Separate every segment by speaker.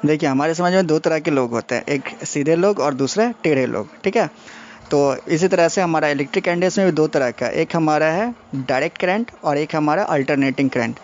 Speaker 1: देखिए हमारे समाज में दो तरह के लोग होते हैं, एक सीधे लोग और दूसरे टेढ़े लोग, ठीक है। तो इसी तरह से हमारा इलेक्ट्रिक करंट में भी दो तरह का, एक हमारा है डायरेक्ट करंट और एक हमारा अल्टरनेटिंग करंट।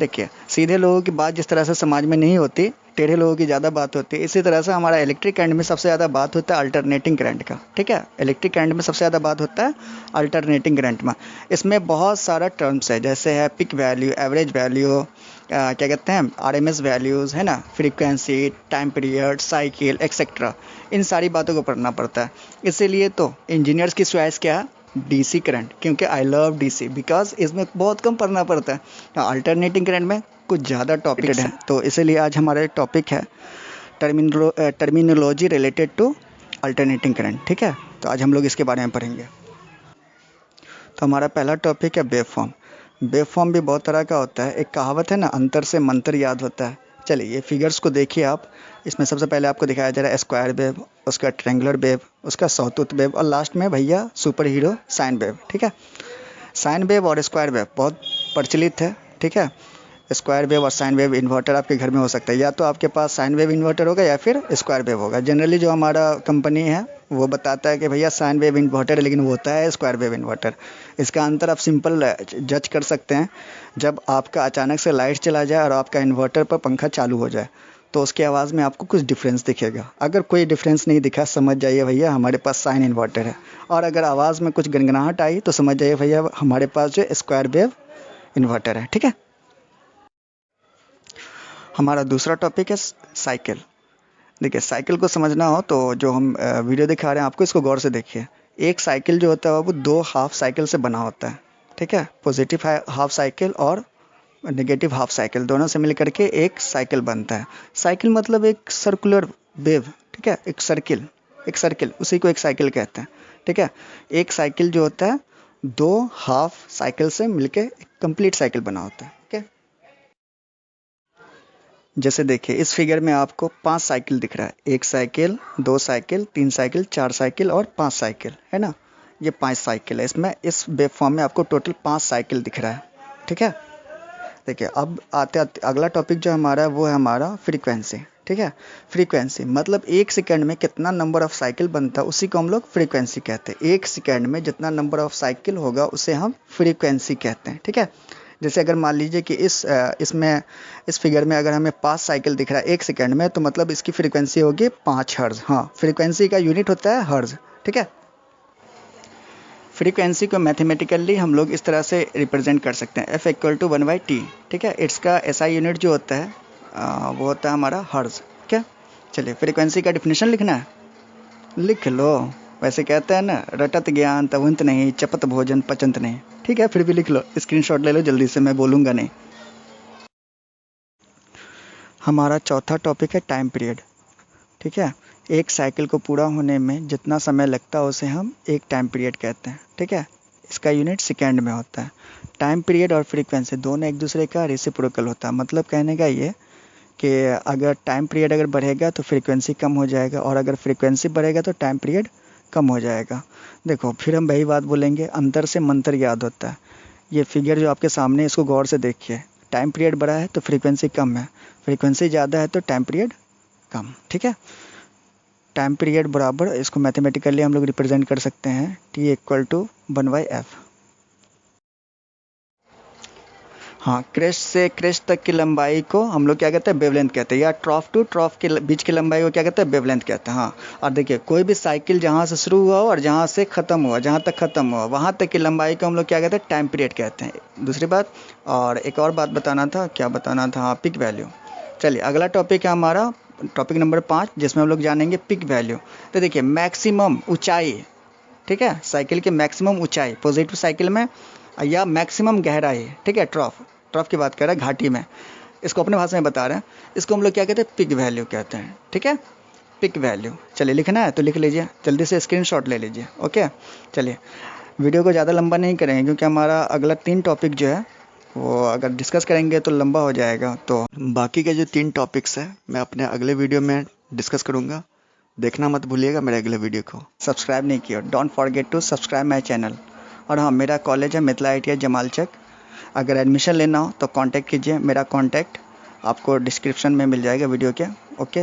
Speaker 1: देखिए सीधे लोगों की बात जिस तरह से समाज में नहीं होती, टेढ़े लोगों की ज़्यादा बात होती है, इसी तरह से हमारा इलेक्ट्रिक करंट में सबसे ज़्यादा बात होता है अल्टरनेटिंग करंट का, ठीक है। इलेक्ट्रिक करंट में सबसे ज़्यादा बात होता है अल्टरनेटिंग करंट में। इसमें बहुत सारा टर्म्स है, जैसे है पिक वैल्यू, एवरेज वैल्यू, क्या कहते हैं आरएमएस वैल्यूज़, है ना, frequency, time period, cycle etcetera. इन सारी बातों को पढ़ना पड़ता है। इसीलिए तो इंजीनियर्स की चॉइस क्या है, डीसी करंट, क्योंकि आई लव डीसी बिकॉज इसमें बहुत कम पढ़ना पड़ता है। अल्टरनेटिंग करंट में कुछ ज़्यादा टॉपिक है, तो इसीलिए आज हमारा टॉपिक है terminology related to alternating current, ठीक है। तो आज हम लोग इसके बारे में पढ़ेंगे। तो हमारा पहला टॉपिक है वेव फॉर्म। वेव फॉर्म भी बहुत तरह का होता है। एक कहावत है ना, अंतर से मंत्र याद होता है। चलिए ये फिगर्स को देखिए आप। इसमें सबसे पहले आपको दिखाया जा रहा है स्क्वायर वेव, उसका ट्रेंगुलर वेव, उसका सॉटूथ वेव और लास्ट में भैया सुपर हीरो साइन वेव, ठीक है। साइन वेव और स्क्वायर वेव बहुत प्रचलित है, ठीक है। स्क्वायर वेव और साइन वेव इन्वर्टर आपके घर में हो सकता है, या तो आपके पास साइन वेव इन्वर्टर होगा या फिर स्क्वायर वेव होगा। जनरली जो हमारा कंपनी है वो बताता है कि भैया साइन वेव इन्वर्टर है, लेकिन वो होता है स्क्वायर वेव इन्वर्टर। इसका अंतर आप सिंपल जज कर सकते हैं। जब आपका अचानक से लाइट चला जाए और आपका इन्वर्टर पर पंखा चालू हो जाए तो उसकी आवाज़ में आपको कुछ डिफरेंस दिखेगा। अगर कोई डिफरेंस नहीं दिखा समझ जाइए भैया हमारे पास साइन इन्वर्टर है, और अगर आवाज़ में कुछ गनगनाहट आई तो समझ जाइए भैया हमारे पास जो स्क्वायर वेव इन्वर्टर है, ठीक है। हमारा दूसरा टॉपिक है साइकिल। देखिए साइकिल को समझना हो तो जो हम वीडियो दिखा रहे हैं आपको, इसको गौर से देखिए। एक साइकिल जो होता है वो दो हाफ साइकिल से बना होता है, ठीक है। पॉजिटिव हाफ साइकिल और नेगेटिव हाफ साइकिल दोनों से मिलकर के एक साइकिल बनता है। साइकिल मतलब एक सर्कुलर वेव, ठीक है, एक सर्किल उसी को एक साइकिल कहते हैं, ठीक है। एक साइकिल जो होता है दो हाफ साइकिल से मिलके एक कंप्लीट साइकिल बना होता है, ठीक है। जैसे देखिए इस फिगर में आपको 5 साइकिल दिख रहा है, एक साइकिल, दो साइकिल, तीन साइकिल, चार साइकिल और 5 साइकिल, है ना। ये 5 साइकिल है। इसमें इस वेव फॉर्म में आपको टोटल 5 साइकिल दिख रहा है, ठीक है। देखिए अब आते आते अगला टॉपिक जो हमारा है वो है हमारा फ्रीक्वेंसी, ठीक है। फ्रीक्वेंसी मतलब एक सेकंड में कितना नंबर ऑफ साइकिल बनता है उसी को हम लोग फ्रीक्वेंसी कहते हैं। एक सेकंड में जितना नंबर ऑफ साइकिल होगा उसे हम फ्रीक्वेंसी कहते हैं, ठीक है। जैसे अगर मान लीजिए कि इस फिगर में अगर हमें 5 साइकिल दिख रहा है एक सेकंड में, तो मतलब इसकी फ्रीक्वेंसी होगी 5 हर्ट्ज। हाँ, फ्रीक्वेंसी का यूनिट होता है हर्ट्ज, ठीक है। फ्रीक्वेंसी को मैथमेटिकली हम लोग इस तरह से रिप्रेजेंट कर सकते हैं, F इक्वल टू 1/T, ठीक है। इसका SI यूनिट जो होता है वो होता है हमारा हर्ट्ज, ठीक है। चलिए फ्रीक्वेंसी का डिफिनेशन लिखना है, लिख लो। वैसे कहते हैं ना, रटत ज्ञान तवंत नहीं, चपत भोजन पचंत नहीं, ठीक है। फिर भी लिख लो, स्क्रीनशॉट ले लो जल्दी से, मैं बोलूँगा नहीं। हमारा चौथा टॉपिक है टाइम पीरियड, ठीक है। एक साइकिल को पूरा होने में जितना समय लगता है उसे हम एक टाइम पीरियड कहते हैं, ठीक है। इसका यूनिट सेकेंड में होता है। टाइम पीरियड और फ्रीक्वेंसी दोनों एक दूसरे का रेसिप्रोकल होता है। मतलब कहने का ये कि अगर टाइम पीरियड अगर बढ़ेगा तो फ्रीक्वेंसी कम हो जाएगा, और अगर फ्रीक्वेंसी बढ़ेगा तो टाइम पीरियड कम हो जाएगा। देखो फिर हम वही बात बोलेंगे, अंतर से मंत्र याद होता है। ये फिगर जो आपके सामने इसको गौर से देखिए। टाइम पीरियड बढ़ा है तो फ्रीक्वेंसी कम है, फ्रीक्वेंसी ज़्यादा है तो टाइम पीरियड कम, ठीक है। टाइम पीरियड बराबर इसको मैथमेटिकली हम लोग रिप्रेजेंट कर सकते हैं T इक्वल टू 1/F। हाँ, क्रेस्ट से क्रेस्ट तक की लंबाई को हम लोग क्या कहते हैं, वेवलेंथ कहते हैं, या ट्रॉफ टू ट्रॉफ के बीच की लंबाई को क्या कहते हैं, वेवलेंथ कहते हैं। हाँ, और देखिए कोई भी साइकिल जहाँ से शुरू हुआ हो और जहाँ से ख़त्म हुआ, जहाँ तक ख़त्म हुआ वहाँ तक की लंबाई को हम लोग क्या कहते हैं, टाइम पीरियड कहते हैं। दूसरी बात, और एक और बात बताना था, क्या बताना था, हाँ, पिक वैल्यू। चलिए अगला टॉपिक है हमारा टॉपिक नंबर 5, जिसमें हम लोग जानेंगे पिक वैल्यू। तो देखिए मैक्सिमम ऊंचाई, ठीक है, साइकिल की मैक्सिमम ऊंचाई पॉजिटिव साइकिल में, या मैक्सिमम गहराई, ठीक है, ट्रॉफ की बात कर रहे हैं घाटी में, इसको अपने भाषा में बता रहे हैं। इसको हम लोग क्या कहते हैं, पिक वैल्यू कहते हैं, ठीक है, पिक वैल्यू। चलिए लिखना है तो लिख लीजिए, जल्दी से स्क्रीनशॉट ले लीजिए, ओके। चलिए वीडियो को ज़्यादा लंबा नहीं करेंगे क्योंकि हमारा अगला 3 टॉपिक जो है वो अगर डिस्कस करेंगे तो लंबा हो जाएगा। तो बाकी के जो 3 टॉपिक्स हैं मैं अपने अगले वीडियो में डिस्कस करूँगा। देखना मत भूलिएगा मेरे अगले वीडियो को। सब्सक्राइब नहीं किया, don't forget to subscribe my channel. और हाँ, मेरा कॉलेज है मिथिला ITI जमालचक। अगर एडमिशन लेना हो तो कांटेक्ट कीजिए, मेरा कांटेक्ट आपको डिस्क्रिप्शन में मिल जाएगा वीडियो के, ओके।